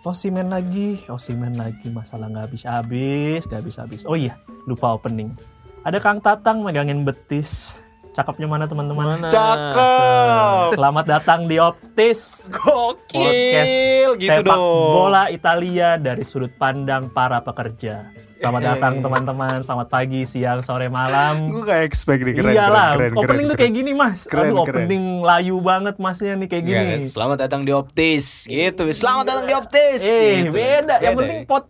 Osimhen lagi, masalah nggak habis. Oh iya, lupa opening. Ada Kang Tatang megangin betis. Cakepnya mana teman-teman? Cakep. Selamat datang di Optis. Podcast Gitu sepak dong. bola Italia dari sudut pandang para pekerja. Selamat datang teman-teman, selamat pagi, siang, sore, malam. Gue gak expect nih, keren. Iyalah, keren, opening tuh kayak gini mas. Keren, Aduh, keren. opening layu banget masnya nih kayak gini. Selamat datang di Optis, gitu. Selamat datang di Optis. Gitu. Beda.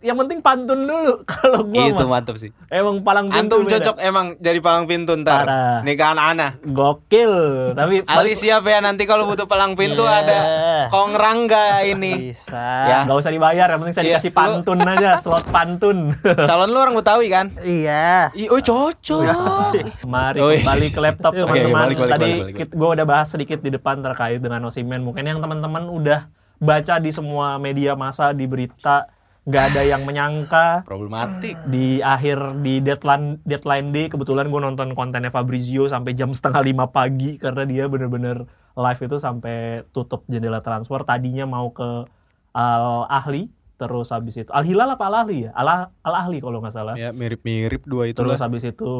Yang penting pantun dulu. Kalau gua Itu mah mantap sih. emang palang pintu. Antum beda. cocok emang jadi palang pintu ntar. Parah. Nikahan Ana. Gokil. Tapi Ali siap ya nanti kalau butuh palang pintu ada Kong Rangga ini. Bisa. Ya. nggak usah dibayar, yang penting saya Iya, dikasih pantun aja, slot pantun. Calon lu orang Betawi kan? Iya. Oh cocok. Mari Oh, iya, kembali iya, ke iya. laptop Oke, teman-teman. balik. Tadi Balik. gue udah bahas sedikit di depan terkait dengan Osimhen. Mungkin yang teman-teman udah baca di semua media massa, di berita, nggak ada yang menyangka Problematik. di deadline day. Kebetulan gue nonton kontennya Fabrizio sampai jam 4:30 pagi karena dia bener-bener live itu sampai tutup jendela transfer. Tadinya mau ke Al Ahly, terus habis itu Al Hilal apa Al Ahly ya? Al Ahly kalau nggak salah. Ya mirip-mirip dua itu. Terus habis itu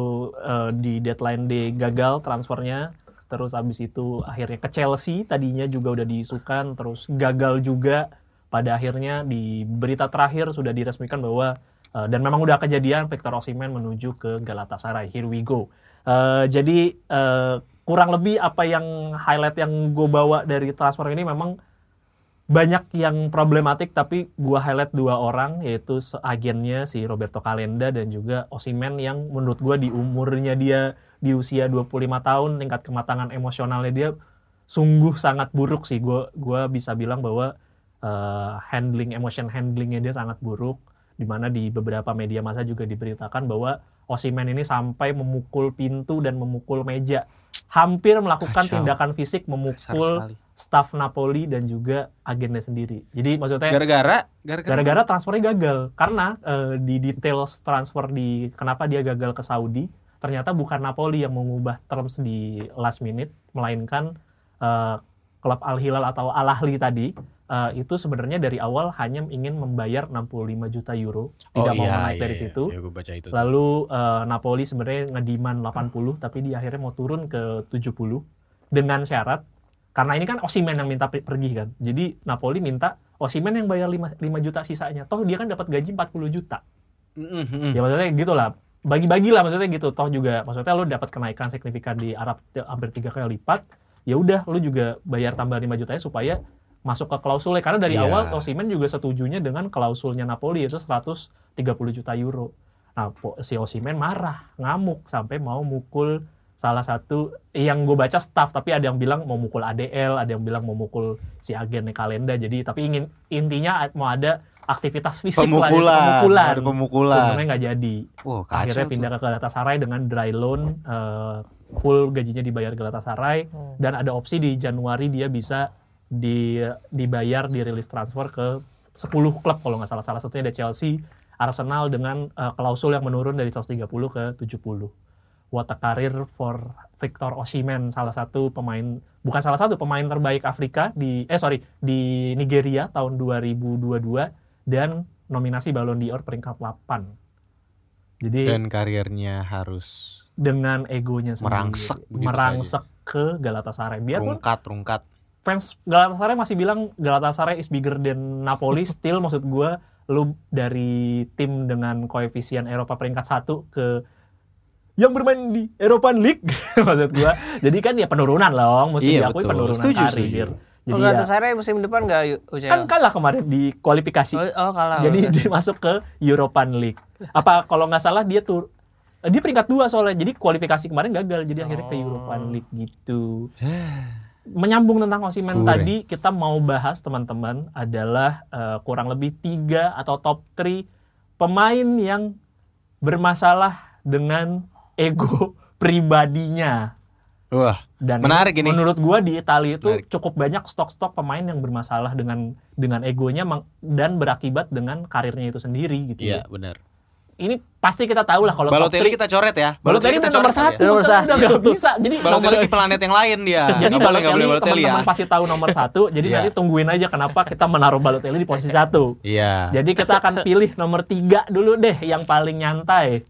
di deadline day gagal transfernya. Terus habis itu akhirnya ke Chelsea, tadinya juga udah diisukan, terus gagal juga. Pada akhirnya di berita terakhir sudah diresmikan bahwa dan memang udah kejadian Victor Osimhen menuju ke Galatasaray. Here we go. Jadi kurang lebih apa yang highlight yang gue bawa dari transfer ini memang banyak yang problematik, tapi gue highlight dua orang, yaitu agennya si Roberto Calenda dan juga Osimhen yang menurut gue di umurnya dia di usia 25 tahun tingkat kematangan emosionalnya dia sungguh sangat buruk sih. Gue bisa bilang bahwa emotion handlingnya dia sangat buruk, dimana di beberapa media massa juga diberitakan bahwa Osimhen ini sampai memukul pintu dan memukul meja, hampir melakukan Kacau. tindakan fisik memukul staf Napoli dan juga agennya sendiri. Jadi maksudnya gara-gara transfernya gagal, karena di details transfer di kenapa dia gagal ke Saudi, ternyata bukan Napoli yang mengubah terms di last minute, melainkan klub Al Hilal atau Al Ahly tadi. Itu sebenarnya dari awal hanya ingin membayar 65 juta euro, tidak mau naik dari situ. Ya, gue baca itu. Lalu Napoli sebenarnya ngediman 80, tapi di akhirnya mau turun ke 70 dengan syarat, karena ini kan Osimhen yang minta pergi kan. Jadi Napoli minta Osimhen yang bayar 5 juta sisanya. Toh dia kan dapat gaji 40 juta. Ya maksudnya gitulah. Bagi-bagilah maksudnya gitu. Toh juga maksudnya lu dapat kenaikan signifikan di Arab hampir 3 kali lipat. Ya udah lu juga bayar tambah 5 jutanya supaya masuk ke klausulnya, karena dari awal Osimhen juga setujunya dengan klausulnya Napoli yaitu 130 juta euro. Nah, si Osimhen marah, ngamuk sampai mau mukul salah satu yang gue baca staff, tapi ada yang bilang mau mukul ADL, ada yang bilang mau mukul si agennya Calenda. Jadi tapi intinya mau ada aktivitas fisik pemukulan. Untungnya nggak jadi. Akhirnya Kacau pindah ke Galatasaray dengan dry loan, full gajinya dibayar Galatasaray, dan ada opsi di Januari dia bisa dibayar di release transfer ke 10 klub kalau nggak salah. Salah satunya ada Chelsea, Arsenal dengan klausul yang menurun dari 130 ke 70. What a career for Victor Osimhen, pemain terbaik Afrika di Nigeria tahun 2022 dan nominasi Ballon d'Or peringkat 8. Jadi Dan karirnya harus dengan egonya sendiri merangsek ke Galatasaray. Biarpun rungkat. fans Galatasaray masih bilang Galatasaray is bigger than Napoli. Still maksud gue, lu dari tim dengan koefisien Eropa peringkat 1 ke yang bermain di European League maksud gue. Jadi kan ya penurunan loh, mesti diakui penurunan karir. Jadi Galatasaray musim depan nggak UCL? Kan kalah kemarin di kualifikasi. Kalah. Jadi dia masuk ke European League. Apa kalau nggak salah dia peringkat 2 soalnya. Jadi kualifikasi kemarin gagal, jadi akhirnya ke European League gitu. Menyambung tentang Osimhen tadi, kita mau bahas teman-teman adalah kurang lebih 3 atau top 3 pemain yang bermasalah dengan ego pribadinya. Wah, Dan menarik ini. Menurut gua di Italia itu cukup banyak stok-stok pemain yang bermasalah dengan egonya dan berakibat dengan karirnya itu sendiri gitu. Iya, benar. ini pasti kita tahu lah kalau top Balotelli 3. kita coret ya. Balotelli kita nomor coret 1. Nomor Udah satu. nggak bisa. Jadi Balotelli di planet yang lain dia. Jadi Nggak boleh Balotelli Balotelli ya. teman-teman pasti tahu nomor 1. Jadi Iya. nanti tungguin aja kenapa kita menaruh Balotelli di posisi 1. Iya. Jadi kita akan pilih nomor 3 dulu deh yang paling nyantai.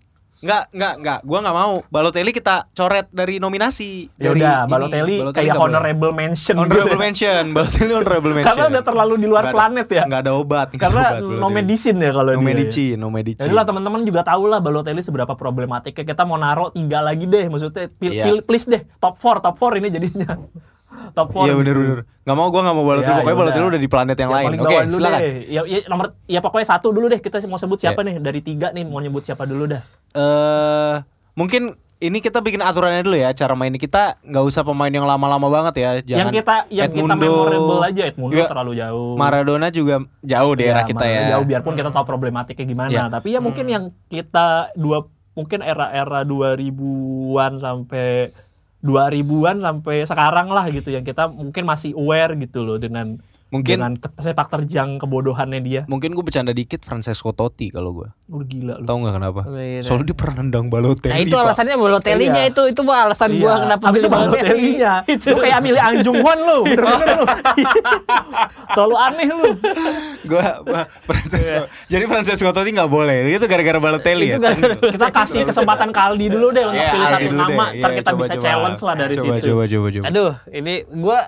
Enggak. Gua enggak mau. Balotelli kita coret dari nominasi. Ya Dari udah, ini. Balotelli kayak nggak boleh. honorable mention. Honorable gitu. mention. Balotelli honorable mention. Karena udah terlalu di luar Nggak ada- planet ya. Nggak ada obat. Karena no medicine ya kalau No dia. medicine, no medicine. Jadi lah teman-teman juga tahu lah Balotelli seberapa problematiknya. Kita mau naruh 3 lagi deh, maksudnya Iya. please deh top 4 ini jadinya. Top 4. Iya bener. Nggak mau, gue nggak mau Balotelli. Ya, Pokoknya ya Balotelli udah. udah di planet yang lain. paling Oke, bawah dulu silakan. deh. Ya nomor ya pokoknya 1 dulu deh. Kita mau sebut siapa Ya. nih dari 3 nih mau nyebut siapa dulu dah. Mungkin ini kita bikin aturannya dulu ya. Cara mainnya kita nggak usah pemain yang lama-lama banget ya. Jangan yang kita Edmundo. memorable aja. Edmundo Iya. terlalu jauh. Maradona juga jauh daerah kita Maradona ya. jauh biarpun kita tahu problematiknya gimana. Iya. Tapi ya mungkin yang kita mungkin era-era 2000-an sampai 2000-an sampai sekarang lah gitu yang kita mungkin masih aware gitu loh dengan Mungkin- sepak terjang kebodohannya dia. Mungkin gue bercanda dikit, Francesco Totti kalau gue. Udah gila lu. Tahu nggak kenapa? Oh, iya. Soalnya dia pernah nendang Balotelli. Nah itu Pak. alasannya Balotelli-nya Iya. itu mah alasan gua kenapa Abis milih itu Balotelli-nya. Lu kayak milih Anjung Hwan lu. Bener-bener lu. Terlalu aneh lu. Francesco. Jadi Francesco Totti nggak boleh. Itu gara-gara Balotelli ya. Kita kasih kesempatan Kaldi dulu deh untuk Iya, pilih Aldi satu dulu nama. deh. Ntar Iya, kita coba, bisa coba. challenge lah dari Coba. situ. Aduh, ini gua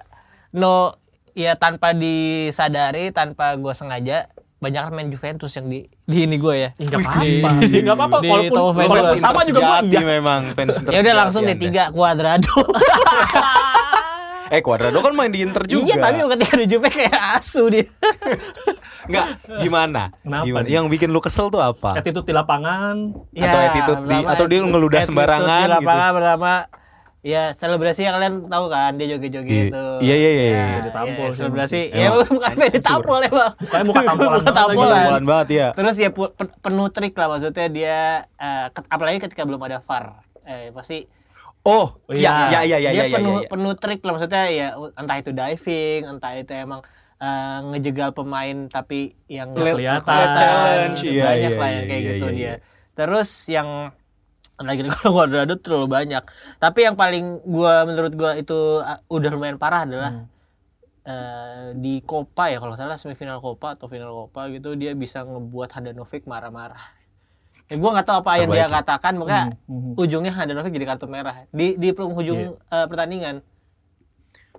ya tanpa disadari, tanpa gua sengaja banyak main Juventus yang di ini gua ya. Enggak apa-apa sih, enggak apa-apa. Di Walaupun top five walaupun gua. sama juga gua iya. memang fans Inter Ya udah sejati langsung di Anda. 3 Cuadrado. Cuadrado kan main di Inter juga. Iya, tapi ketika di Juve kayak asu dia. Enggak, gimana? Kenapa Gimana? nih? Yang bikin lu kesel tuh apa? Attitude di lapangan. Atau attitude pertama atau dia ngeludah attitude sembarangan di lapangan gitu. pertama. Ya selebrasi yang kalian tahu kan dia joget-joget itu. Iya. Ditampol sih. Selebrasi. Ya Emang bukan ditampol ya, Bang. Kayak muka tampolan. Muka tampolan. Tampolan banget ya. Terus ya penuh trik lah maksudnya dia apalagi ketika belum ada VAR. Pasti Oh, Iya. iya. dia penuh trik lah maksudnya ya entah itu diving, entah itu emang ngejegal pemain tapi yang nggak Kelihatan. challenge. Iya, banyak iya, lah yang iya, kayak iya, gitu iya. dia. Terus yang lagi kalau Cuadrado terlalu banyak. Tapi yang paling menurut gua itu udah lumayan parah adalah di Copa ya kalau salah semifinal Copa atau final Copa gitu dia bisa ngebuat Handanovic marah-marah. Ya, gua nggak tahu apa yang dia katakan, makanya ujungnya Handanovic jadi kartu merah di penghujung pertandingan.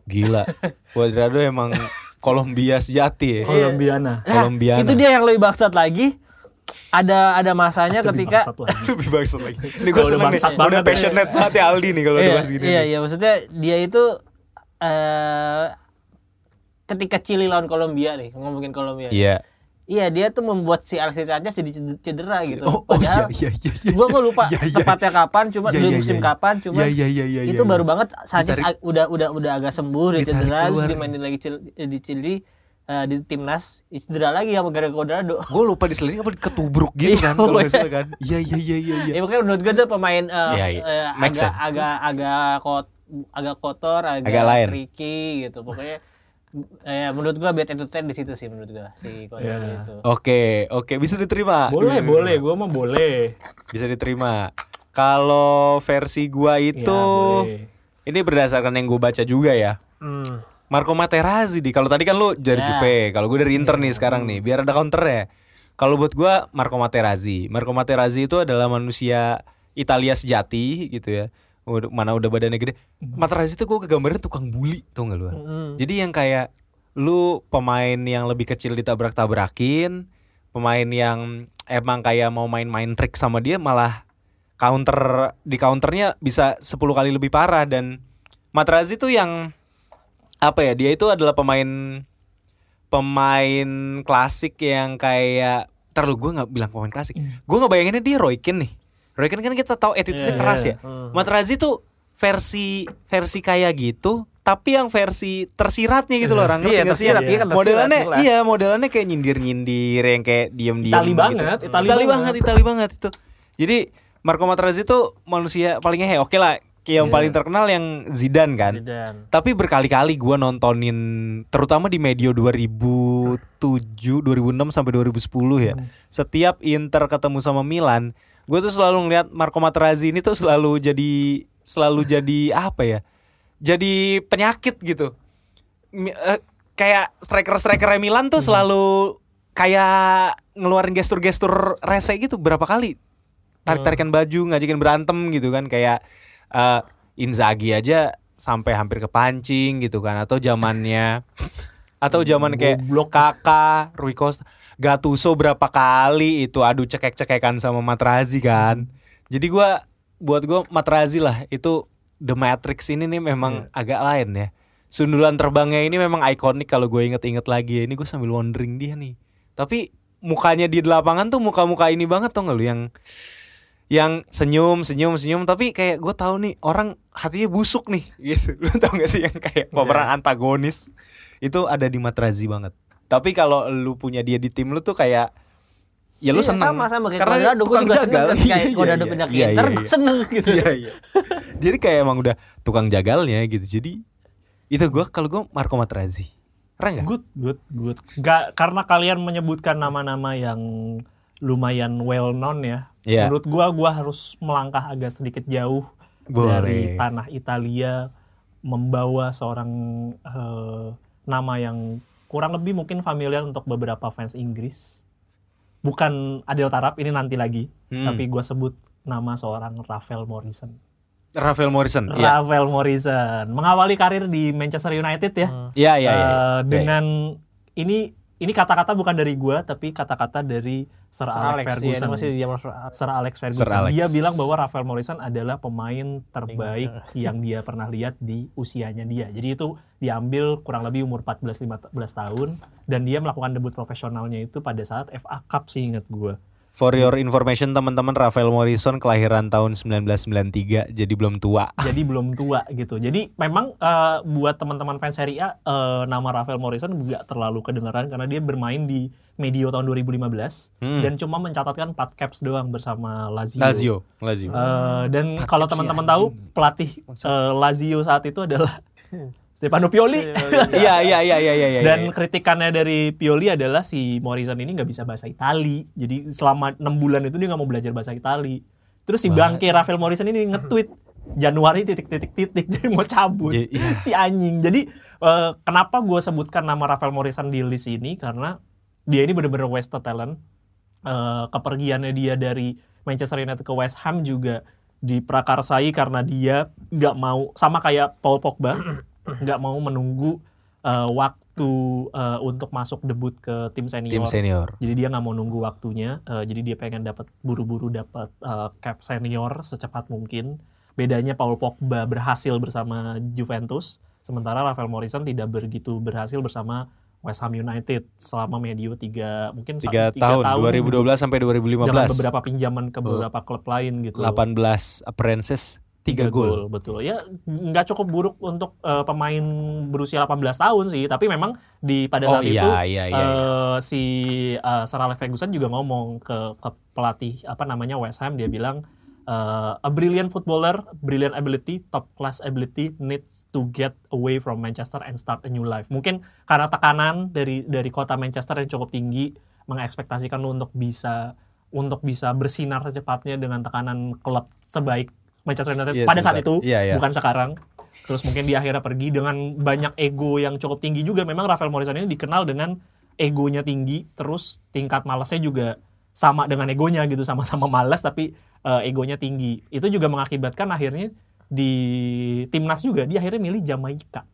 Gila. Cuadrado emang Kolombia sejati ya. Kolombiana. Kolombiana. Itu dia yang lebih bangsat lagi. Ada masanya ketika lebih bangsat lagi. Ini gue Udah seneng nih. bangsat Udah banget passionate banget ya Aldi nih kalau udah bahas gini. Iya, maksudnya dia itu ketika Chili lawan Kolombia nih, ngomongin Kolombia. Iya. Iya, dia tuh membuat si Alexis Sanchez jadi cedera gitu. Oh, Padahal iya. gua lupa Iya, iya. tepatnya kapan, cuma Iya, di iya, musim iya. kapan, cuma Iya. itu baru banget Sanchez Ditarik- udah agak sembuh dari ditarik cedera, terus keluar. dimainin lagi di Chili di timnas cedera lagi sama gara-gara Cuadrado. Gue lupa diselidiki apa ketubruk gitu Iya, kan kalau nggak pokoknya. salah kan. Iya. Ya makanya menurut gue tuh pemain Iya. Make sense. agak kotor, agak lain. tricky gitu. Pokoknya ya menurut gue bad attitude di situ sih menurut gue si Cuadrado Iya. itu. Oke, bisa diterima. Boleh, gua mah boleh. Bisa diterima. Kalau versi gua itu Ya, boleh. ini berdasarkan yang gue baca juga ya. Marco Materazzi di. Kalau tadi kan lu dari Ya. Juve, kalau gue dari Inter nih sekarang nih, biar ada counternya. Kalau buat gua Marco Materazzi itu adalah manusia Italia sejati gitu ya. Mana udah badannya gede. Materazzi itu gue kegambarnya tukang bully, tau gak lu? Jadi yang kayak lu pemain yang lebih kecil ditabrak-tabrakin, pemain yang emang kayak mau main-main trik sama dia malah counternya bisa 10 kali lebih parah. Dan Materazzi tuh yang apa ya, dia itu adalah pemain klasik yang kayak gue nggak bilang pemain klasik, gue nggak bayanginnya dia Roy Keane nih. Roy Keane kan kita tahu attitude-nya keras ya. Materazzi tuh versi kayak gitu, tapi yang versi tersiratnya gitu loh orang. Iya, Ngerti nggak sih? tersirat, iya kan tersirat, Modelannya jelas. iya, modelannya kayak nyindir yang kayak diem-diem Itali gitu. banget, Itali banget itu. Jadi Marco Materazzi itu manusia paling ngehe. Oke lah, yang paling terkenal yang Zidane kan. Zidane. Tapi berkali-kali gue nontonin, terutama di medio 2017 2006 sampai 2010 ya. Setiap Inter ketemu sama Milan, gue tuh selalu ngeliat Marco Materazzi ini tuh selalu jadi apa ya? Jadi penyakit gitu. Kayak striker Milan tuh selalu kayak ngeluarin gestur-gestur rese gitu berapa kali. Tarik-tarikan baju, ngajakin berantem gitu kan, kayak Inzaghi aja sampai hampir kepancing gitu kan, atau zaman kayak Kakak, Rui Costa, Gattuso berapa kali itu adu cekek-cekekan sama Materazzi kan. Jadi buat gue Materazzi lah itu The Matrix ini nih memang agak lain ya. Sundulan terbangnya ini memang ikonik kalau gue inget-inget lagi ya. Ini gue sambil wondering dia nih. Tapi mukanya di lapangan tuh muka-muka ini banget tau gak lu, yang senyum tapi kayak gue tahu nih orang hatinya busuk nih gitu. Lu tau gak sih yang kayak pemeran antagonis itu ada di Materazzi banget. Tapi kalau lu punya dia di tim lu tuh kayak ya lu seneng. Sama kayak karena Cuadrado, gue juga seneng kayak Cuadrado pindah ke Inter, gue seneng gitu. Iya. Jadi kayak emang udah tukang jagalnya gitu. Jadi itu kalau gue Marco Materazzi. Keren gak? Good. Gak, karena kalian menyebutkan nama-nama yang lumayan well known ya. Yeah. Menurut gua harus melangkah agak sedikit jauh dari tanah Italia, membawa seorang nama yang kurang lebih mungkin familiar untuk beberapa fans Inggris. Bukan Adel Tarap, ini nanti lagi. Tapi gua sebut nama seorang Rafael Morrison. Rafael Morrison. Mengawali karir di Manchester United ya. Iya. Dengan ini kata-kata bukan dari gua, tapi kata-kata dari Sir Alex Ferguson. Sir Alex Ferguson. Dia bilang bahwa Rafael Morrison adalah pemain terbaik yang dia pernah lihat di usianya dia. Jadi itu diambil kurang lebih umur 14-15 tahun, dan dia melakukan debut profesionalnya itu pada saat FA Cup sih, ingat gua. For your information teman-teman, Rafael Morrison kelahiran tahun 1993, jadi belum tua. Gitu. Jadi memang buat teman-teman fans Serie A, nama Rafael Morrison nggak terlalu kedengaran karena dia bermain di medio tahun 2015 dan cuma mencatatkan 4 caps doang bersama Lazio. Dan kalau teman-teman tahu pelatih Lazio saat itu adalah Stefano Pioli. Iya. Dan kritikannya dari Pioli adalah si Morrison ini nggak bisa bahasa Itali. Jadi selama 6 bulan itu dia nggak mau belajar bahasa Itali. Terus si bangke Rafael Morrison ini nge-tweet Januari ... jadi mau cabut. Si anjing. Jadi kenapa gue sebutkan nama Rafael Morrison di list ini, karena dia ini benar-benar wasted talent. Kepergiannya dia dari Manchester United ke West Ham juga diprakarsai karena dia nggak mau, sama kayak Paul Pogba, nggak mau menunggu waktu untuk masuk debut ke tim senior. Jadi dia nggak mau nunggu waktunya. Jadi dia pengen buru-buru dapat cap senior secepat mungkin. Bedanya Paul Pogba berhasil bersama Juventus, sementara Rafael Morrison tidak begitu berhasil bersama West Ham United selama medio 3 tahun 2012 sampai 2015. Dengan beberapa pinjaman ke beberapa klub lain gitu. 18 appearances, 3 gol. Betul. Ya nggak cukup buruk untuk pemain berusia 18 tahun sih, tapi memang pada saat itu si Sir Alex Ferguson juga ngomong ke pelatih West Ham, dia bilang a brilliant footballer, brilliant ability, top class ability needs to get away from Manchester and start a new life. Mungkin karena tekanan dari kota Manchester yang cukup tinggi mengekspektasikan lu untuk bisa bersinar secepatnya dengan tekanan klub sebaik Manchester United pada saat itu, bukan sekarang. Terus mungkin dia akhirnya pergi dengan banyak ego yang cukup tinggi juga. Memang Rafael Morrison ini dikenal dengan egonya tinggi, terus tingkat malasnya juga sama dengan egonya gitu, sama-sama malas tapi egonya tinggi. Itu juga mengakibatkan akhirnya di timnas juga dia akhirnya milih Jamaika.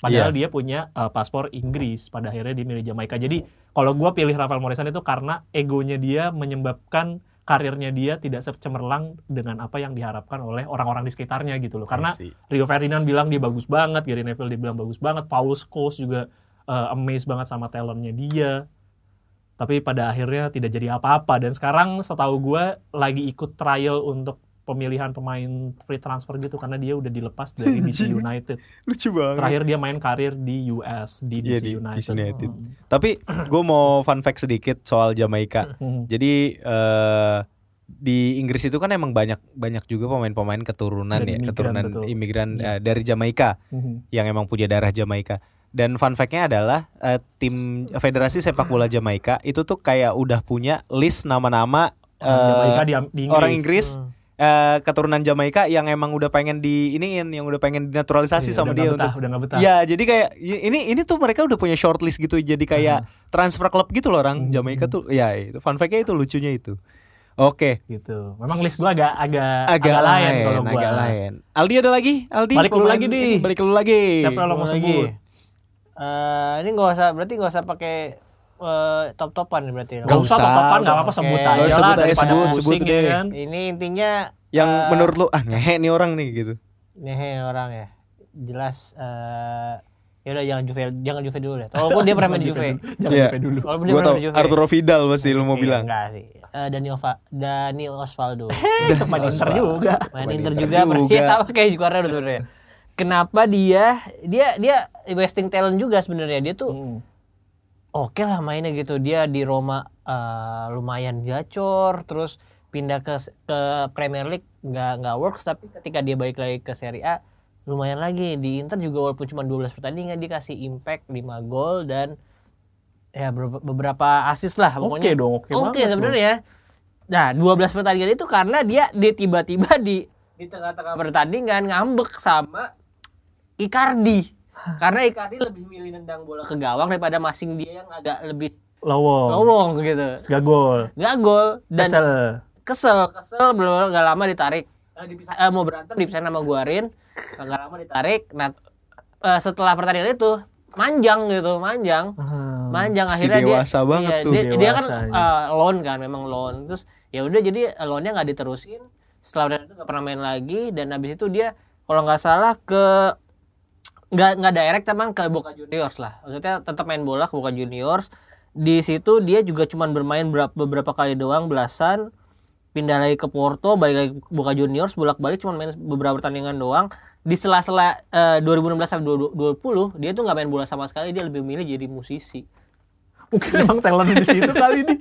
Padahal dia punya paspor Inggris, pada akhirnya dia milih Jamaika. Jadi kalau gue pilih Rafael Morrison itu karena egonya dia menyebabkan karirnya dia tidak secemerlang dengan apa yang diharapkan oleh orang-orang di sekitarnya gitu loh. Karena Rio Ferdinand bilang dia bagus banget, Gary Neville dia bilang bagus banget, Paul Scholes juga amazed banget sama talentnya dia. Tapi pada akhirnya tidak jadi apa-apa. Dan sekarang setahu gue lagi ikut trial untuk pemilihan pemain free transfer gitu, karena dia udah dilepas dari DC United. Lucu banget. Terakhir dia main karir di US, di DC United. Tapi gue mau fun fact sedikit soal Jamaika. Jadi di Inggris itu kan emang banyak juga pemain-pemain keturunan imigran dari Jamaika yang emang punya darah Jamaika. Dan fun fact-nya adalah tim Federasi Sepak Bola Jamaika itu tuh kayak udah punya list nama-nama Jamaika di Inggris. orang Inggris keturunan Jamaika yang emang udah pengen yang udah pengen dinaturalisasi sama dia udah nggak betah. Ya, jadi kayak ini tuh mereka udah punya shortlist gitu, jadi kayak transfer klub gitu loh orang Jamaika tuh. Ya, itu fun fact-nya itu lucunya itu. Oke. Gitu. Memang list gua agak lain kalau gua. Agak lain. Aldi ada lagi? Aldi. Balik lu lagi, Di. Balik lu lagi. Siapa yang lo mau sebut? Ini berarti nggak usah pakai top-topan berarti. Gak usah top-topan, gak apa-apa sebut Oke. aja lah daripada sebut pusing deh. ya kan. Ini intinya Yang menurut lu ngehe nih orang nih gitu. ngehe orang ya. Jelas ya udah jangan Juve dulu deh. Walaupun dia pernah main di Juve. Jangan Iya. Juve dulu. Walaupun dia Gua pernah tau main di Juve. Arturo Vidal pasti lu mau Iya, bilang. enggak sih. Dani Osvaldo. Cepat Inter juga. Main Main Inter Inter juga. juga. Ya sama kayak Jukarno sebenarnya. Kenapa dia wasting talent juga sebenarnya. Dia tuh oke lah mainnya gitu. Dia di Roma lumayan gacor, terus pindah ke Premier League nggak works, tapi ketika dia balik lagi ke Serie A lumayan lagi. Di Inter juga walaupun cuma 12 pertandingan dia kasih impact 5 gol dan ya beberapa assist lah pokoknya. Oke dong, oke banget Sebenarnya. Nah, 12 pertandingan itu karena dia tiba-tiba di tengah-tengah pertandingan ngambek sama Icardi. Karena Icardi lebih milih nendang bola ke gawang daripada masing dia yang agak lebih lowong gitu. Gak gol. Gak gol dan Kesel. belum gak lama ditarik. Mau berantem dipisahin sama Guarin. Gak lama ditarik. Nah, setelah pertandingan itu manjang Si akhirnya dewasa banget tuh. dia kan Dewasanya. loan kan, memang loan. Terus ya udah jadi loannya nggak diterusin. Setelah itu nggak pernah main lagi dan habis itu dia kalau nggak salah ke nggak direct teman ke Boca Juniors lah. Maksudnya tetap main bola ke Boca Juniors. Di situ dia juga cuma bermain beberapa kali doang, belasan. Pindah lagi ke Porto, balik lagi ke Boca Juniors, bolak-balik cuma main beberapa pertandingan doang. Di sela-sela 2016 sampai 2020 dia tuh nggak main bola sama sekali, dia lebih milih jadi musisi. Mungkin emang talent di situ kali ini.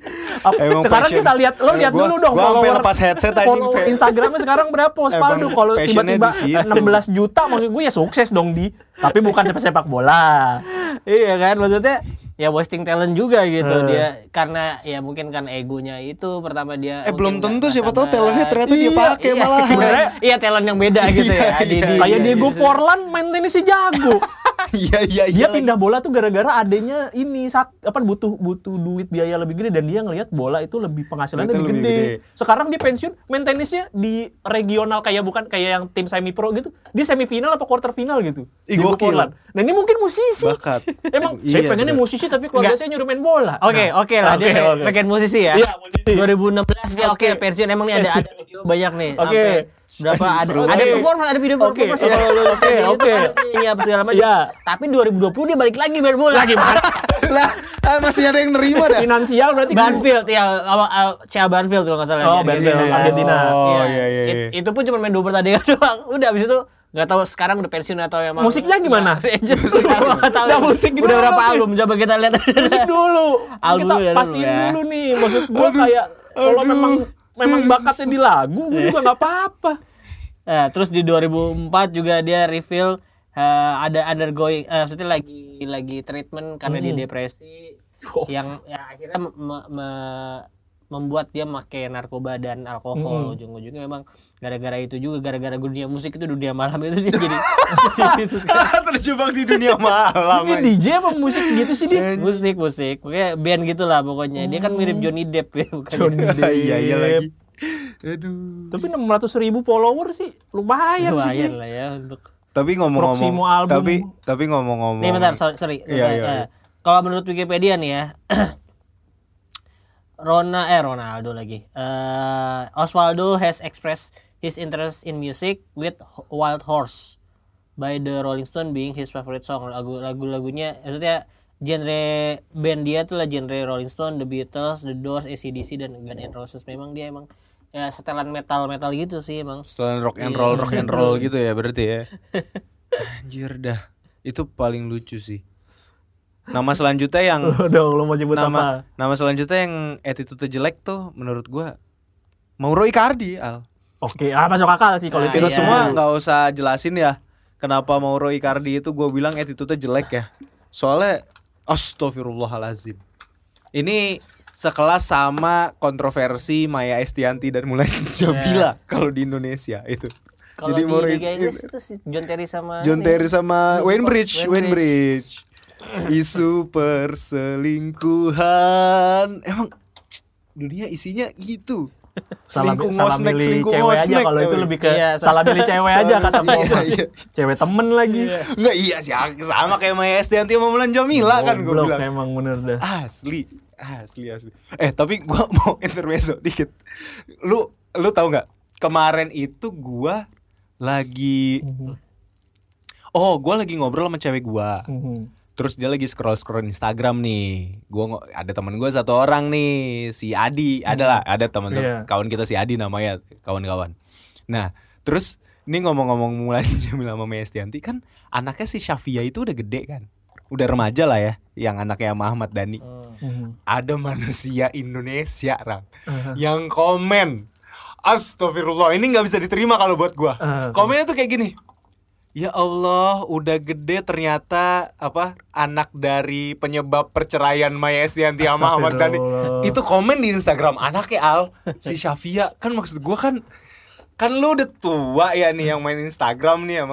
Emang Sekarang passion. kita lihat, lo lihat Gua- dulu dong gua sampai follower lepas headset anjing, follow Fe. Instagramnya sekarang berapa Osvaldo? Emang Kalau passionnya tiba-tiba di situ. 16 juta maksud gue ya sukses dong di. Tapi bukan sepak bola. Iya kan, maksudnya ya wasting talent juga gitu dia, karena ya mungkin kan egonya itu pertama dia Belum mungkin tentu nggak siapa tahu sabar. talentnya ternyata dia pakai malah. Sebenarnya Iya talent yang beda gitu ya. kayak Diego Forlan main tenisnya jago. Iya. Dia pindah bola tuh gara-gara adanya ini butuh duit biaya lebih gede dan dia ngelihat bola itu lebih penghasilannya Duitnya lebih lebih gede. gede. Sekarang dia pensiun main tenisnya di regional bukan kayak yang tim semi pro gitu. Dia semifinal apa quarter final gitu. Ih, Diego gokil. Forlan. Nah ini mungkin musisi. Bakat. Emang saya Iya, pengennya bener. musisi tapi keluarga saya nyuruh main bola. Oke lah dia pengen musisi ya. Iya, musisi. 2016 dia Oke. pensiun, emang nih ada video banyak nih. Oke. Sampai berapa ada Oke. ada video Oke. performance kalau lu Oke. Iya segala macam. Iya. Tapi 2020 dia balik lagi main bola. Lagi mana? Lah, masih ada yang nerima dah. Finansial berarti Banfield ya, Cea Banfield kalau nggak salah. Oh, di Banfield, Argentina. Argentina. Oh, Iya. iya. Itu pun cuma main 2 pertandingan doang. Udah habis itu nggak tahu sekarang udah pensiun atau emang Musiknya gimana? Agent nggak tahu. Nah, musik udah dulu berapa sih. album coba kita lihat. musik dulu. Album Kita dulu pastiin ya. dulu nih. Maksud gua kayak kalau memang bakatnya di lagu, gua juga nggak apa-apa. Nah, terus di 2004 juga dia reveal ada undergoing maksudnya lagi treatment karena dia depresi yang ya akhirnya membuat dia pakai narkoba dan alkohol. Ujung-ujungnya memang gara-gara itu juga, gara-gara dunia musik itu, dunia malam itu dia jadi Terjebak di dunia malam. Dia DJ apa musik gitu sih dia? musik pokoknya band gitulah pokoknya. Dia kan mirip Johnny Depp ya, bukan? Johnny Depp. Iya lagi. Aduh. Tapi 600.000 follower sih lumayan sih. Lumayan dia. lah ya untuk. Tapi Proximo ngomong-ngomong, album. tapi ngomong-ngomong. Nih bentar, sorry. Iya, iya. Kalau menurut Wikipedia nih ya, Ronaldo lagi. Osvaldo has expressed his interest in music with Wild Horse by the Rolling Stone being his favorite song. Lagu-lagunya, maksudnya genre band dia tuh lah genre Rolling Stone, The Beatles, The Doors, AC/DC dan Guns N' Roses. Memang dia emang ya setelan metal gitu sih emang. Setelah rock and Iya. roll gitu ya berarti ya. Anjir dah. Itu paling lucu sih. Nama selanjutnya yang Dong, lo mau nyebut apa? nama selanjutnya yang attitude jelek tuh menurut gua Mauro Icardi, Al. Oke, masuk akal sih kalau Nah, itu. Kita iya. semua nggak usah jelasin ya kenapa Mauro Icardi itu gue bilang attitude-nya jelek ya. Soalnya astagfirullahalazim. Ini sekelas sama kontroversi Maya Estianty dan Mulan Jamila kalau di Indonesia itu. Kalau di Liga Inggris itu si John Terry sama Wayne Bridge. Isu perselingkuhan. Emang dunia isinya gitu. Salah milih cewek aja kalau itu lebih ke salah milih cewek aja kata Kompas. Cewek temen lagi. Enggak iya sih sama kayak Maya Estianty sama Mulan Jamila kan gue bilang. Emang bener dah. Asli. Tapi gua mau intermezzo dikit. Lu tahu nggak? Kemarin itu gua lagi gua lagi ngobrol sama cewek gua. Terus dia lagi scroll Instagram nih. Ada teman gue satu orang nih, si Adi. Ada teman kawan kita si Adi namanya, kawan-kawan. Nah, terus ini ngomong-ngomong Mulan Jamila sama Maya Estianty kan anaknya si Syafia itu udah gede kan. Udah remaja lah ya, yang anaknya sama Ahmad Dhani. Ada manusia Indonesia, yang komen. Astagfirullah, ini nggak bisa diterima kalau buat gua. Komennya tuh kayak gini. Ya Allah, udah gede ternyata anak dari penyebab perceraian Maya Estianty sama Ahmad Dhani. Itu komen di Instagram anaknya si Syafia. Kan maksud gua kan lu udah tua ya nih yang main Instagram nih ya.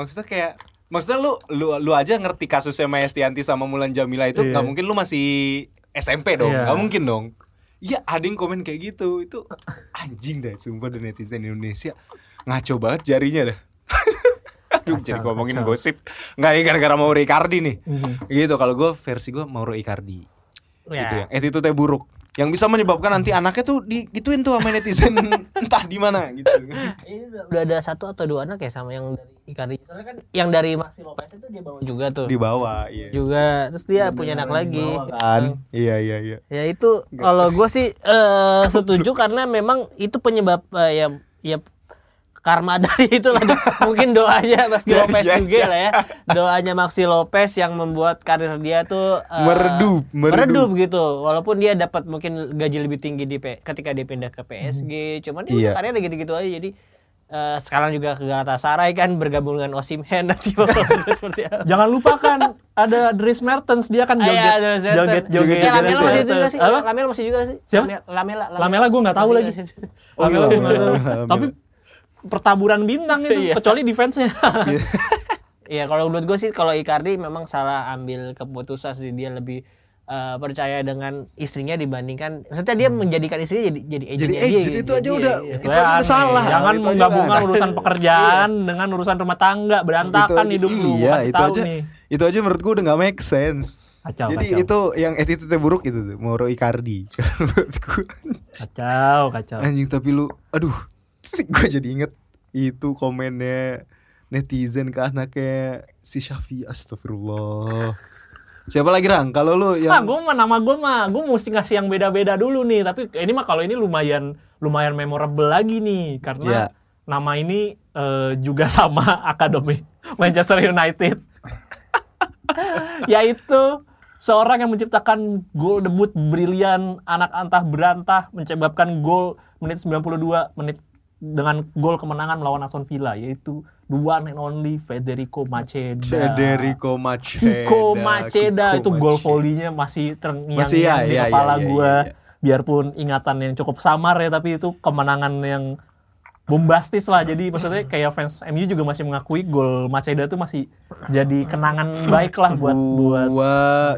Maksudnya lu aja ngerti kasusnya Maya Estianty sama Mulan Jamila itu nggak mungkin lu masih SMP dong, nggak mungkin dong. Iya ada yang komen kayak gitu, itu anjing dah, sumpah deh netizen Indonesia ngaco banget jarinya dah. Aduh jadi ngomongin gosip, nggak ya gara-gara Mauro Icardi nih, gitu. Kalau versi gue Mauro Icardi, gitu ya, attitude-nya buruk, yang bisa menyebabkan nanti anaknya tuh digituin tuh sama netizen entah di mana gitu. Ini udah ada 1 atau 2 anak ya sama yang dari Icardi. Soalnya kan yang dari Maxi Lopez itu dia bawa juga tuh. Dibawa, iya. Juga terus dia punya anak lagi. Kan? Iya. Ya itu kalau gue sih setuju karena memang itu penyebab ya karma dari itulah. Mungkin doanya Maxi Lopez juga lah ya. Doanya Maxi Lopez yang membuat karir dia tuh meredup gitu. Walaupun dia dapat mungkin gaji lebih tinggi ketika dia pindah ke PSG, cuman dia karirnya gitu-gitu aja. Jadi sekarang juga ke Galatasaray kan bergabung dengan Osimhen nanti seperti apa. Jangan lupakan ada Dries Mertens, dia kan joget. Lamela masih juga sih. Lamela masih juga sih. Siapa? Lamela gue nggak tahu lagi. Lamela gue nggak tahu. Tapi pertaburan bintang itu, kecuali defense-nya. Iya, kalau menurut gue sih kalau Icardi memang salah ambil keputusan sih, dia lebih percaya dengan istrinya dibandingkan, maksudnya dia menjadikan istrinya jadi agent itu aja udah salah. Jangan menggabungkan urusan pekerjaan dengan urusan rumah tangga, berantakan hidup lu. Itu aja menurut gue udah nggak make sense. Kacau. Itu yang attitude buruk itu tuh, Mauro Icardi. Kacau. Anjing, tapi lu, aduh. Gue jadi inget itu komennya netizen ke anaknya si Syafi. Astagfirullah. Siapa lagi Rang? Kalau lu yang gue mesti ngasih yang beda-beda dulu nih. Tapi ini kalau ini lumayan memorable lagi nih karena nama ini juga sama akademi Manchester United. Yaitu seorang yang menciptakan gol debut brilian, anak antah berantah, menyebabkan gol menit 92 dengan gol kemenangan melawan Aston Villa, yaitu the one and only Federico Macheda itu gol volley-nya masih terngiang-ngiang di kepala gue. Biarpun ingatan yang cukup samar ya, tapi itu kemenangan yang bombastis lah. Jadi maksudnya kayak fans MU juga masih mengakui gol Macheda itu masih jadi kenangan baik lah buat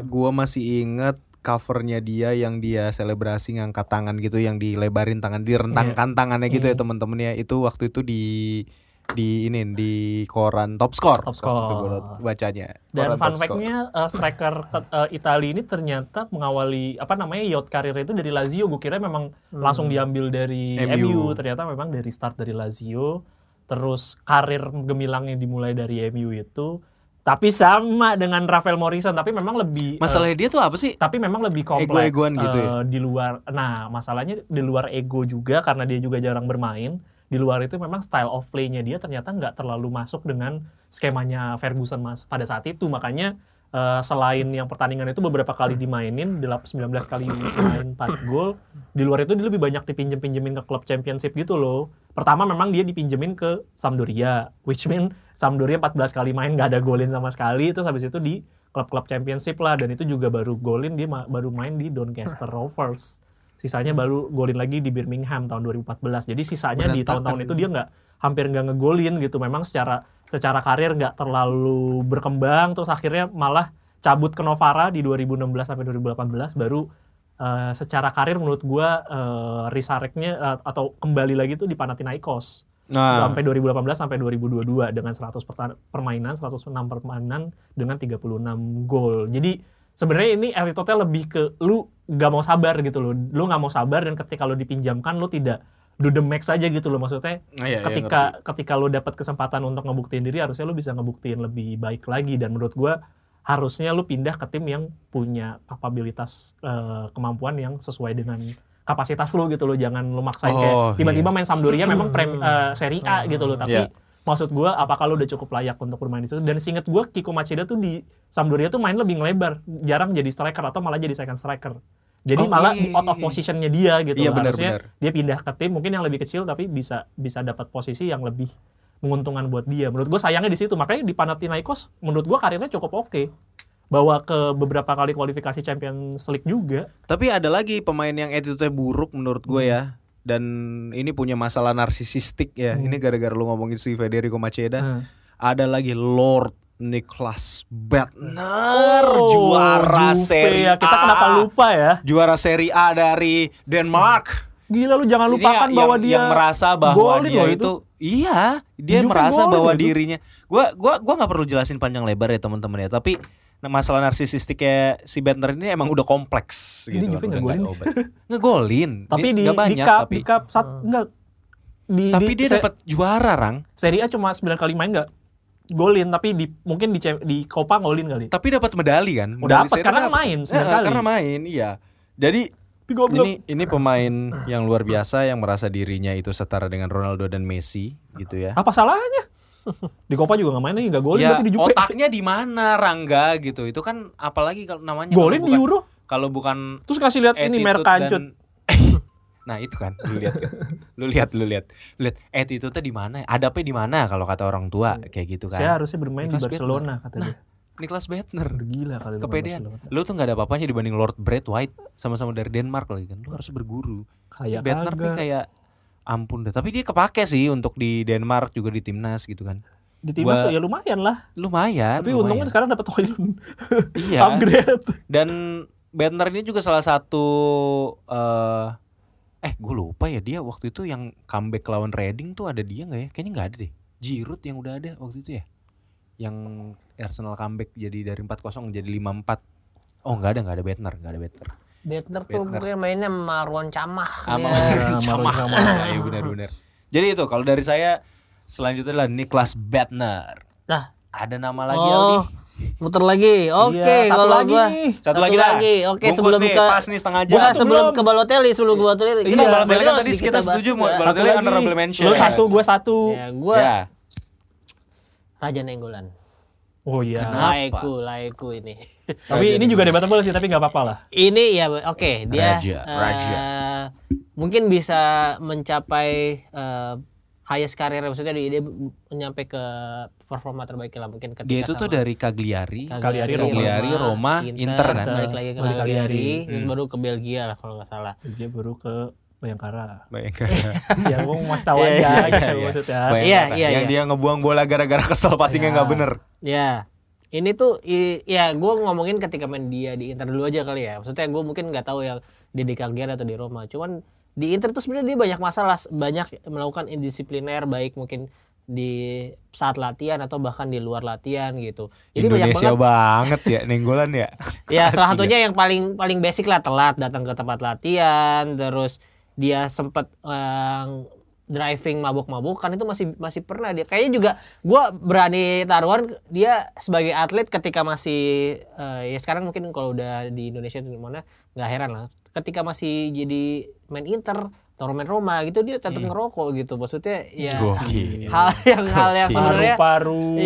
gua masih ingat covernya dia yang dia selebrasi ngangkat tangan gitu, yang dilebarin tangan, direntangkan tangannya gitu ya teman-temannya. Itu waktu itu di koran Top Score. Bacanya. Dan fun fact-nya striker Italia ini ternyata mengawali youth karirnya itu dari Lazio. Gue kira memang langsung diambil dari MU. Ternyata memang dari start dari Lazio. Terus karir gemilangnya dimulai dari MU itu. Tapi sama dengan Rafael Morrison, tapi memang lebih masalahnya dia tuh apa sih? Tapi memang lebih kompleks gitu ya? Di luar. Nah, masalahnya di luar ego juga karena dia juga jarang bermain. Di luar itu memang style of play-nya dia ternyata nggak terlalu masuk dengan skemanya Ferguson pada saat itu. Makanya selain yang pertandingan itu beberapa kali dimainin, 19 kali main 4 gol. Di luar itu dia lebih banyak dipinjemin ke klub championship gitu loh. Pertama memang dia dipinjemin ke Sampdoria, which mean Sampdoria 14 kali main nggak ada golin sama sekali. Terus habis itu di klub-klub championship lah, dan itu juga baru golin dia baru main di Doncaster Rovers. Sisanya baru golin lagi di Birmingham tahun 2014. Jadi sisanya di tahun-tahun itu dia hampir nggak ngegolin gitu. Memang secara karir nggak terlalu berkembang, terus akhirnya malah cabut ke Novara di 2016 sampai 2018 baru secara karir menurut gua resurrect-nya atau kembali lagi tuh di Panathinaikos. Sampai 2018 sampai 2022 dengan 100 permainan, 106 permainan dengan 36 gol. Jadi sebenarnya ini attitude-nya lebih ke lu gak mau sabar gitu loh. Lu gak mau sabar, dan ketika lu dipinjamkan lu tidak do the max aja gitu loh. Maksudnya ketika lu dapat kesempatan untuk ngebuktiin diri, harusnya lu bisa ngebuktiin lebih baik lagi. Dan menurut gua harusnya lu pindah ke tim yang punya kapabilitas kemampuan yang sesuai dengan kapasitas lu gitu loh. Jangan lu maksain kayak tiba-tiba main Sampdoria memang Serie A gitu loh, tapi maksud gue apakah lu udah cukup layak untuk bermain di situ. Dan seinget gue Kiko Machida tuh di Sampdoria tuh main lebih ngelebar, jarang jadi striker atau malah jadi second striker. Jadi malah out of positionnya dia gitu loh. Harusnya dia pindah ke tim mungkin yang lebih kecil tapi bisa dapat posisi yang lebih menguntungkan buat dia. Menurut gue sayangnya di situ. Makanya di Panathinaikos menurut gue karirnya cukup oke. Bawa ke beberapa kali kualifikasi Champions League juga. Tapi ada lagi pemain yang attitude-nya buruk menurut gue ya. Dan ini punya masalah narsisistik ya. Ini gara-gara lu ngomongin si Federico Macheda. Ada lagi Lord Niklas Bentner, juara Serie A. Kita kenapa lupa ya? Juara Serie A dari Denmark. Gila, lu jangan lupakan bahwa dia yang merasa bahwa dia itu iya, dia merasa bahwa dirinya. Gua enggak perlu jelasin panjang lebar ya teman-teman ya, tapi masalah narsisistiknya si Bentner ini emang udah kompleks ini gitu. Juve ngegolin. Tapi di cup enggak. Tapi dia dapat juara, Rang. Serie A cuma 9 kali main enggak golin, tapi mungkin di Copa golin kali. Tapi dapat medali kan? Dapat karena main 9 kali. Karena main, iya. Jadi ini pemain yang luar biasa yang merasa dirinya itu setara dengan Ronaldo dan Messi gitu ya. Apa salahnya? Di Copa juga nggak main lagi, nggak golin ya, berarti di Juve. Otaknya di mana, Rangga gitu. Itu kan apalagi kalau namanya golin di Euro. Kalau bukan terus kasih lihat ini merek kancut. Nah, itu kan lu lihat. Lihat attitude-nya di mana? Adabnya di mana kalau kata orang tua kayak gitu kan. Saya harusnya bermain di Barcelona kata dia. Niklas Bentner. Gila kali kepedean. Lu tuh enggak ada apa-apanya dibanding Lord Brad White, sama-sama dari Denmark lagi kan. Lu harus berguru. Kayak Bentner nih kayak ampun deh. Tapi dia kepake sih untuk di Denmark juga di timnas gitu kan. Di timnas ya lumayan lah. Lumayan. Tapi untungnya sekarang dapat Hoylund. Iya. Upgrade. Dan Bentner ini juga salah satu gue lupa ya, dia waktu itu yang comeback lawan Reading tuh ada dia enggak ya? Kayaknya enggak ada deh. Giroud yang udah ada waktu itu ya. Yang Arsenal comeback jadi dari 4-0 jadi 5-4. Oh enggak ada Bentner. Bentner tuh pokoknya mainnya Marwan Camah. Camah. Ya benar. Jadi itu kalau dari saya selanjutnya adalah Niklas Bentner. Nah, ada nama lagi Aldi? Muter lagi. Oke, iya, kalau satu lagi dah. Oke, sebelum nih, ke pas nih setengah jam. Sebelum ke Balotelli, Balotelli kan tadi kita setuju Balotelli honorable mention. Lu satu, gua satu. Ya, gua Raja Nainggolan. Oh iya. Laiku ini. Tapi ini juga debatable sih, tapi nggak apa-apa lah. Ini ya oke, dia Raja. Mungkin bisa mencapai highest karir, maksudnya dia nyampe ke performa terbaiknya lah mungkin ketika dia itu tuh dari Cagliari, Roma, Inter kan. Balik lagi ke Cagliari, terus baru ke Belgia lah kalau nggak salah. Dia baru ke Bayangkara. Ya gua mau tahu aja gitu maksudnya. Iya. Yang dia ngebuang bola gara-gara kesel passingnya nggak bener. Ya. Ini tuh ya gue ngomongin ketika main dia di Inter dulu aja kali ya. Maksudnya gue mungkin nggak tahu yang dia di Cagliari atau di Roma. Cuman di Inter tuh sebenarnya dia banyak masalah, banyak melakukan indisipliner baik mungkin di saat latihan atau bahkan di luar latihan gitu. Jadi Indonesia banget ya Nainggolan ya. Ya salah satunya yang paling basic lah, telat datang ke tempat latihan, terus dia sempat driving mabuk-mabukan itu masih pernah dia. Kayaknya juga gue berani taruhan dia sebagai atlet ketika masih ya sekarang mungkin kalau udah di Indonesia itu mana nggak heran lah. Ketika masih jadi main Inter atau main Roma gitu dia tetap ngerokok gitu. Maksudnya ya hal yang sebenarnya paru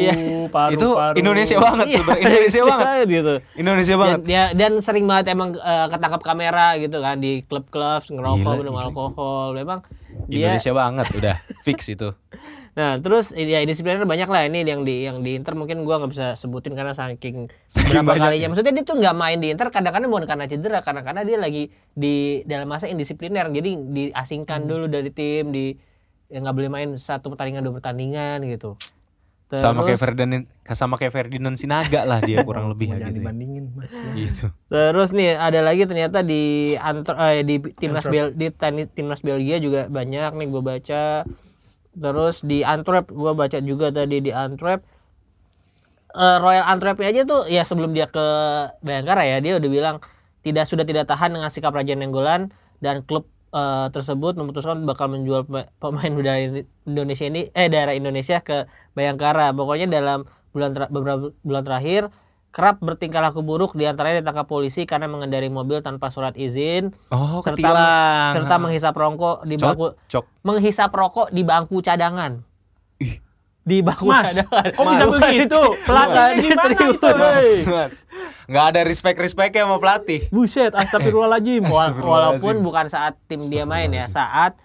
itu Indonesia banget gitu. Indonesia banget. Dan sering banget emang ketangkap kamera gitu kan di klub-klub ngerokok minum alkohol. Memang Indonesia banget udah fix itu. Nah, terus ya disipliner banyak lah ini yang di Inter mungkin gua nggak bisa sebutin karena saking berapa kalinya. Maksudnya dia tuh nggak main di Inter kadang-kadang bukan karena cedera, karena dia lagi di dalam masa indisipliner. Jadi diasingkan dulu dari tim, nggak boleh main 1 pertandingan 2 pertandingan gitu. Terus, sama kayak Ferdinand Sinaga lah dia kurang lebih Jangan gitu. dibandingin Mas. Gitu. Terus nih ada lagi ternyata di timnas Belgia juga banyak nih gue baca. Terus di Antwerp gue baca juga tadi di Antwerp. Royal Antwerp aja tuh ya sebelum dia ke Bayangkara ya dia udah bilang sudah tidak tahan dengan sikap Raja Nainggolan dan klub tersebut memutuskan bakal menjual pemain dari Indonesia daerah Indonesia ke Bayangkara. Pokoknya dalam beberapa bulan terakhir kerap bertingkah laku buruk, diantaranya ditangkap polisi karena mengendarai mobil tanpa surat izin, serta menghisap rokok di bangku cadangan. Di bangku cadangan. Kok bisa begitu? Pelatih gimana itu? Mas. Nggak ada respect-respectnya sama pelatih. Buset, astagfirullahaladzim. Walaupun bukan saat tim dia main ya, saat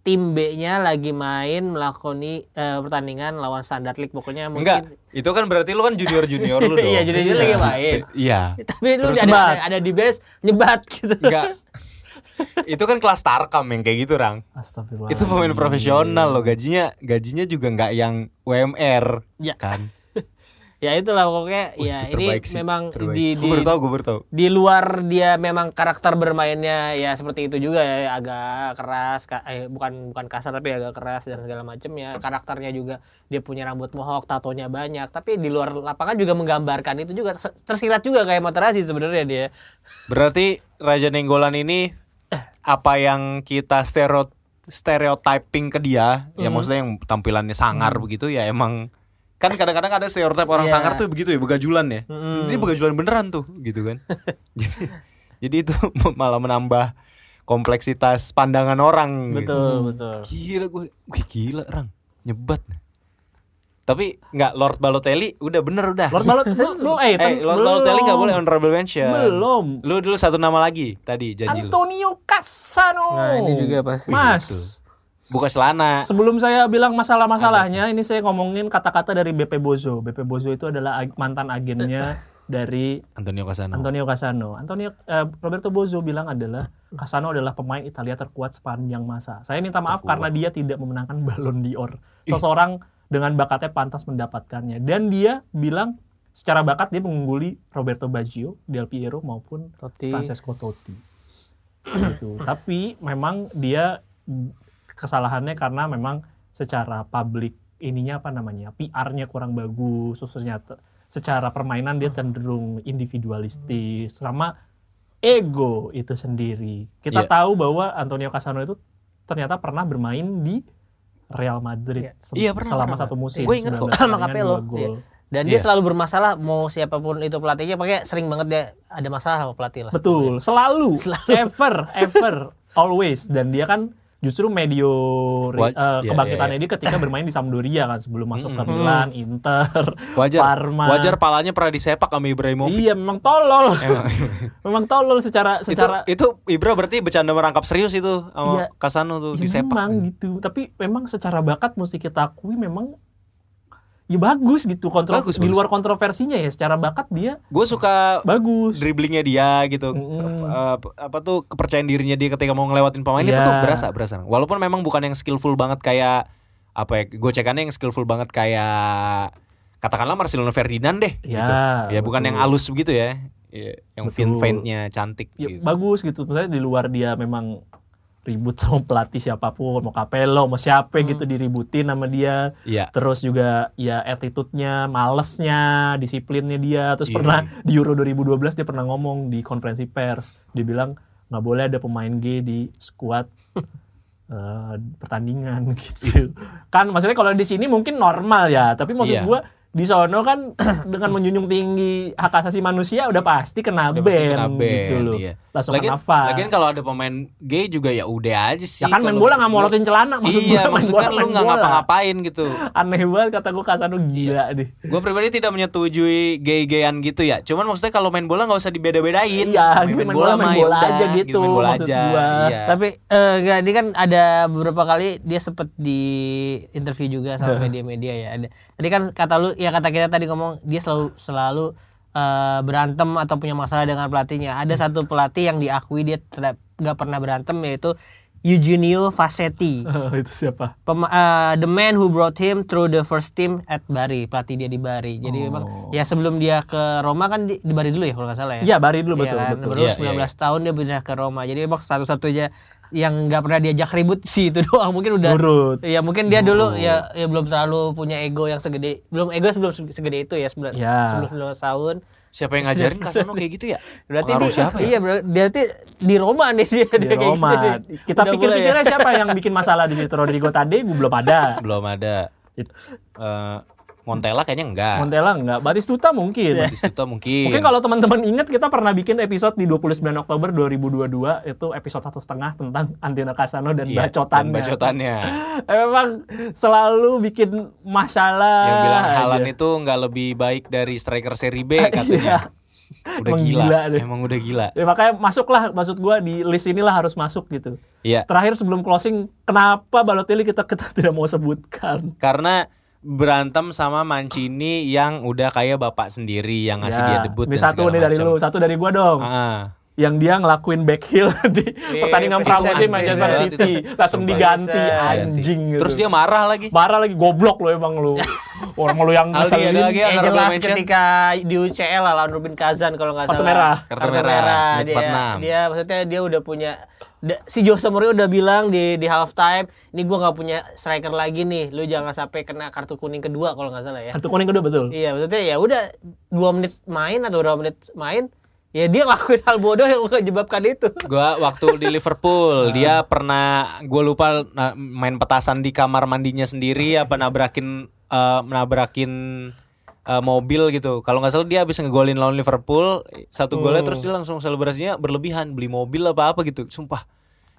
tim B-nya lagi main melakoni pertandingan lawan Standard League pokoknya mungkin. Enggak, itu kan berarti lu kan junior lu dong. Iya, junior lagi main. Iya. Tapi lu ada di base nyebat gitu. Enggak. Itu kan kelas Tarkam yang kayak gitu, Rang. Astagfirullah. Itu pemain profesional loh, gajinya juga nggak yang UMR ya. kan. Ya itulah pokoknya ya ini sih, memang gue baru tahu. Di luar dia memang karakter bermainnya ya seperti itu juga ya, agak keras bukan kasar tapi agak keras dan segala macam ya. Karakternya juga dia punya rambut mohawk, tatonya banyak, tapi di luar lapangan juga menggambarkan itu juga tersirat juga kayak Materazzi sebenarnya dia. Berarti Raja Nainggolan ini apa yang kita stereotyping ke dia, ya maksudnya yang tampilannya sangar begitu ya emang kan kadang-kadang ada stereotip orang sangar tuh begitu ya, begajulan ya. Ini begajulan beneran tuh gitu kan. jadi itu malah menambah kompleksitas pandangan orang. Betul. Gila gue gila Rang, nyebat. Tapi nggak, Lord Balotelli udah bener udah. Lord Balotelli nggak boleh honorable mention. Belum. Lu dulu satu nama lagi tadi janji Antonio Cassano. Nah ini juga pasti. Mas. Buka celana. Sebelum saya bilang masalah-masalahnya, ini saya ngomongin kata-kata dari BP Bozo. BP Bozo itu adalah mantan agennya dari Antonio Cassano. Roberto Bozo bilang Cassano adalah pemain Italia terkuat sepanjang masa. Saya minta maaf karena dia tidak memenangkan Ballon d'Or. Seseorang dengan bakatnya pantas mendapatkannya. Dan dia bilang secara bakat dia mengungguli Roberto Baggio, Del Piero maupun Francesco Totti. Gitu. Tapi memang dia kesalahannya karena memang secara publik PR-nya kurang bagus, khususnya secara permainan dia cenderung individualistis sama ego itu sendiri. Kita tahu bahwa Antonio Cassano itu ternyata pernah bermain di Real Madrid selama satu musim. Gue ingat kok sama Capello. Dan dia selalu bermasalah, mau siapapun itu pelatihnya, pakai sering banget dia ada masalah sama pelatih lah. Betul, selalu. ever, always. Dan dia kan justru kebangkitannya dia ketika bermain di Sampdoria kan, sebelum masuk ke Milan, Inter, Parma. Wajar palanya pernah disepak sama Ibrahimovic. Iya, memang tolol. Memang tolol secara itu Ibra berarti bercanda merangkap serius itu sama Cassano tuh disepak. Memang gitu. Tapi memang secara bakat mesti kita akui memang ya bagus gitu, di luar kontroversinya ya, secara bakat dia gue suka bagus dribblingnya dia gitu. Kepercayaan dirinya dia ketika mau ngelewatin pemain itu tuh berasa walaupun memang bukan yang skillful banget kayak gocekannya yang skillful banget kayak katakanlah Marcelo Ferdinand deh gitu. Ya bukan yang halus begitu ya, yang feintnya cantik ya, gitu. Bagus gitu. Maksudnya di luar dia memang ribut sama pelatih siapapun, mau Capello, mau siapa gitu diributin sama dia. Terus juga ya attitude-nya, malesnya, disiplinnya dia. Terus pernah di Euro 2012 dia pernah ngomong di konferensi pers, dia bilang nggak boleh ada pemain G di skuad pertandingan gitu. Kan maksudnya kalau di sini mungkin normal ya, tapi maksud gua di sono kan dengan menjunjung tinggi hak asasi manusia udah pasti kena ban gitu loh. langsung Lagian, kena VAR. lagian kalau ada pemain gay juga ya udah aja sih. Ya kan main Kalau bola nggak morotin celana, maksud iya, gua main maksudnya bola lu main nggak bola. ngapa-ngapain gitu. Aneh banget kata gue Kasano gila deh. Gue pribadi tidak menyetujui gay-gayan gitu ya. Cuman maksudnya kalau main bola nggak usah dibeda-bedain. Iya, main bola mah aja yaudah, gitu, main bola maksud aja. gua. Iya. Tapi enggak, ini kan ada beberapa kali dia sempet di interview juga sama media-media ya. Tadi kan kata lu, ya kata kita tadi ngomong dia selalu berantem atau punya masalah dengan pelatihnya. Ada satu pelatih yang diakui dia nggak pernah berantem, yaitu Eugenio Fassetti. Itu siapa? The man who brought him through the first team at Bari, pelatih dia di Bari. Jadi memang ya sebelum dia ke Roma kan di Bari dulu ya kalau nggak salah ya. Iya, Bari dulu, betul, Iya kan? betul. Baru Iya, 19 iya. tahun dia pindah ke Roma. Jadi emang satu-satunya yang nggak pernah diajak ribut sih itu doang. Mungkin udah Nurut. ya mungkin dia dulu ya belum terlalu punya ego yang segede, belum segede itu ya sebelum Ya. 19 tahun. Siapa yang ngajarin Kasano kayak gitu ya? Berarti Pengaruh dia, siapa ya? iya berarti di Roma nih dia Di kayak Roma. gitu nih. Kita Udah pikir-pikirnya mulai ya. siapa yang bikin masalah di situ? Rodrigo Tadei belum ada. Belum ada. It- Montella kayaknya enggak. Montella enggak, Batistuta mungkin. Batistuta mungkin. Mungkin kalau teman-teman ingat kita pernah bikin episode di 29 Oktober 2022 itu episode 1,5 tentang Antino Kasano dan Iya, bacotannya. dan bacotannya. Memang selalu bikin masalah. Yang bilang aja. Haaland itu nggak lebih baik dari striker seri B katanya. Udah Emang gila, gila deh. emang udah gila. Ya, makanya masuklah, maksud gua di list inilah harus masuk gitu. Iya, Terakhir sebelum closing, kenapa Balotelli kita tidak mau sebutkan? karena berantem sama Mancini yang udah kayak bapak sendiri yang ngasih dia debut Ini dan satu segala nih dari macam. lu, satu dari gua dong. Ah. Yang dia ngelakuin back heel di pertandingan pramusim Manchester Preseason. City, langsung diganti, Preseason. anjing gitu. Terus dia marah lagi. marah lagi, goblok lo emang lu. Orang lu yang Aldi, ngeselin. ada lagi ya? Ya honorable jelas mention. ketika di UCL lah lawan Rubin Kazan kalau nggak Kartu salah. merah. Kartu merah, menit Dia 46. dia maksudnya dia udah punya si Jose Mourinho udah bilang di half time, ini gua nggak punya striker lagi nih. Lu jangan sampai kena kartu kuning kedua kalau nggak salah ya. Kartu kuning kedua betul. Iya, maksudnya ya udah 2 menit main atau berapa menit main, ya dia lakuin hal bodoh yang menyebabkan itu. Gua waktu di Liverpool dia pernah, gue lupa main petasan di kamar mandinya sendiri apa nabrakin mobil gitu. Kalau nggak salah dia habis ngegolin lawan Liverpool satu golnya, terus dia langsung selebrasinya berlebihan, beli mobil apa gitu. Sumpah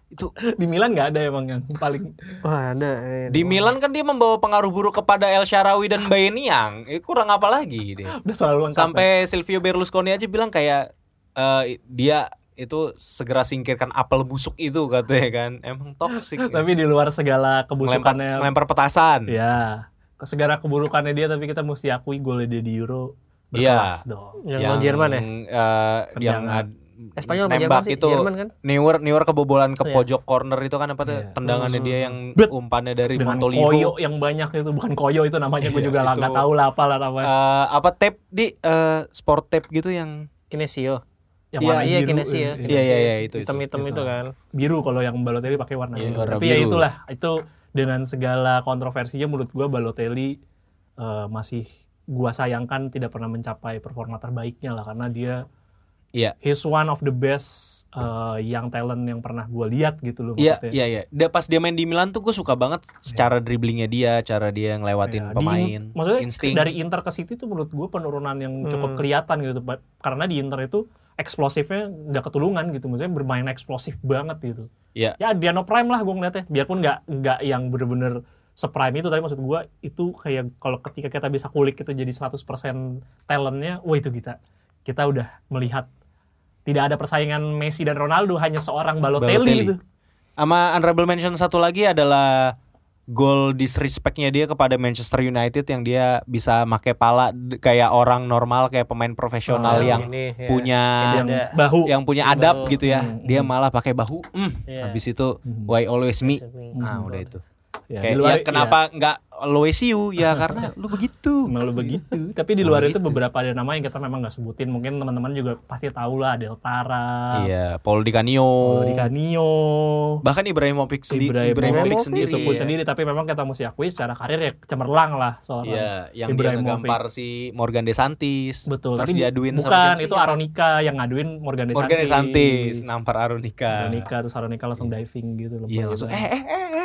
itu Di Milan nggak ada emang yang paling. Wah, ada. di Milan kan dia membawa pengaruh buruk kepada El Shaarawy dan Bayeniang. Kurang apa lagi dia. Udah terlalu lengkap. Sampai Silvio Berlusconi aja bilang kayak dia itu segera singkirkan apel busuk itu katanya kan. Emang toksik. Tapi di luar segala kebusukannya, Ngelempar petasan. ya, ke segala keburukannya dia, tapi kita mesti akui golnya dia di Euro Iya. berkelas dong. Yang lawan Jerman ya? Yang Spanyol sama nembak Jerman sih? itu Jerman kan? Neuer kebobolan ke Iya. pojok corner itu kan apa tuh, Iya. tendangannya dia yang Bet. umpannya dari Dengan Montolivo. koyo yang banyak itu, bukan koyo itu namanya, gue Iya, juga itu. nggak tahu lah apalah namanya. Apa tape di sport tape gitu yang Kinesio. Yang iya, warna Iya, biru, Kinesio. Iya, itu. Hitam-hitam itu kan. biru kalau yang Balotelli pakai warna Iya, biru. warna Tapi ya biru. itulah, itu dengan segala kontroversinya menurut gua Balotelli masih gua sayangkan tidak pernah mencapai performa terbaiknya lah, karena dia Iya. he's one of the best young talent yang pernah gua lihat gitu loh Iya, maksudnya. iya. Pas dia main di Milan tuh gue suka banget cara dribblingnya dia, cara dia ngelewatin Ya, pemain. maksudnya insting. dari Inter ke City tuh menurut gue penurunan yang cukup kelihatan gitu, karena di Inter itu eksplosifnya nggak ketulungan gitu, maksudnya bermain eksplosif banget gitu. Iya. Ya Adriano Prime lah gue ngeliatnya, biarpun nggak yang bener-bener seprime itu, tapi maksud gue itu kayak kalau ketika kita bisa kulik itu jadi 100% talentnya, wah itu kita udah melihat tidak ada persaingan Messi dan Ronaldo, hanya seorang Balotelli itu. Sama honorable mention satu lagi adalah gol disrespectnya dia kepada Manchester United, yang dia bisa make pala kayak orang normal, kayak pemain profesional yang ini, ya. punya Yang bahu. yang punya adab bahu. gitu ya. Dia malah pakai bahu. Iya. Habis itu why always me. Nah, udah itu. Ya, Kayak di luar- ya, kenapa nggak always you ya, karena lu begitu. Emang lu begitu. Tapi di luar itu beberapa ada nama yang kita memang nggak sebutin. Mungkin teman-teman juga pasti tahu lah, Del Tara, Iya, Paul Di Canio. Di Canio, Bahkan Ibrahimovic Ibrahimovic sendiri. itu pun sendiri. Tapi memang kita mesti akui secara karir ya cemerlang lah seorang Iya, yang dia Ibrahimovic. ngegampar si Morgan De Santis. Betul. Terus Tapi diaduin sama bukan, siapa itu sih? Aronika yang ngaduin Morgan De Morgan De Santis, Santis. nampar Aronika. Aronika, terus Aronika langsung diving gitu loh. Iya, langsung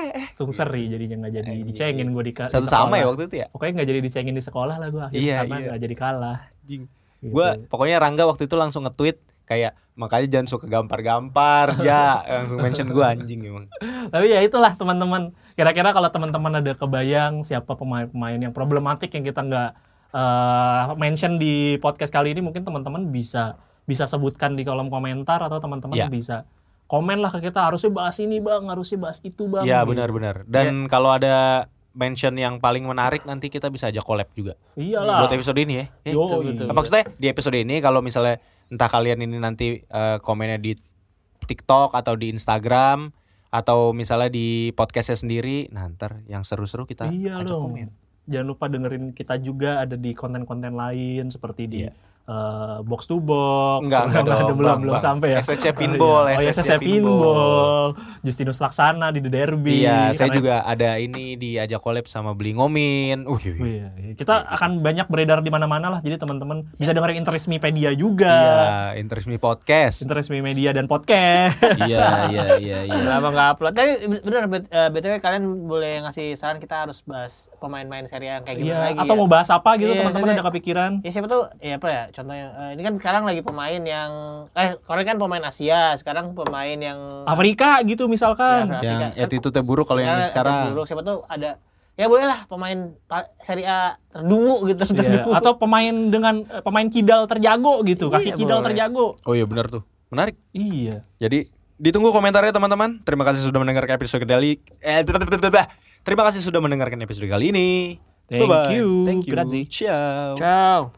langsung seri jadinya, nggak jadi dicengin gue di satu di sama sekolah. ya waktu itu ya. Pokoknya nggak jadi dicengin di sekolah lah gue akhirnya, Iya, karena iya. nggak jadi kalah. Anjing. Gue pokoknya Rangga waktu itu langsung nge-tweet kayak makanya jangan suka gampar-gampar ja, langsung mention gue anjing emang. Tapi ya itulah teman-teman. Kira-kira kalau teman-teman ada kebayang siapa pemain-pemain yang problematik yang kita nggak mention di podcast kali ini, mungkin teman-teman bisa sebutkan di kolom komentar atau teman-teman bisa komen lah ke kita, harusnya bahas ini bang, harusnya bahas itu bang. Ya gitu. benar-benar. Dan kalau ada mention yang paling menarik nanti kita bisa aja collab juga. Iyalah. Buat episode ini ya. Betul. Maksudnya di episode ini kalau misalnya entah kalian ini nanti komennya di TikTok atau di Instagram atau misalnya di podcastnya sendiri, nah ntar yang seru-seru kita ajak komen. Jangan lupa dengerin kita juga ada di konten-konten lain seperti di Box to Box. Enggak dong, belum sampai ya. SSC Pinball, SSC Pinball. Justinus Laksana di The Derby. Iya, saya juga ada ini diajak collab sama Beli Ngomin. Iya. Kita akan banyak beredar di mana-mana lah. Jadi teman-teman bisa dengerin Interest Media juga. Iya, Interest Me Podcast. Interest Media dan podcast. Iya. Lama nggak upload. Tapi bener BTW kalian boleh ngasih saran kita harus bahas pemain-pemain seri yang kayak gimana lagi. Atau mau bahas apa gitu teman-teman maksudnya, ada kepikiran. Ya siapa tuh ya apa ya contohnya ini kan sekarang lagi pemain yang kemarin kan pemain Asia, sekarang pemain yang Afrika gitu misalkan. Yang attitude-nya buruk kalau yang sekarang. Buruk, siapa tuh ada ya boleh lah pemain Serie A terdungu gitu. Atau pemain dengan pemain kidal terjago gitu, kaki kidal terjago. Oh iya benar tuh. Menarik. Iya. Jadi ditunggu komentarnya teman-teman. Terima kasih sudah mendengarkan episode Terima kasih sudah mendengarkan episode kali ini. Thank you. Thank you. Grazie. Ciao. Ciao.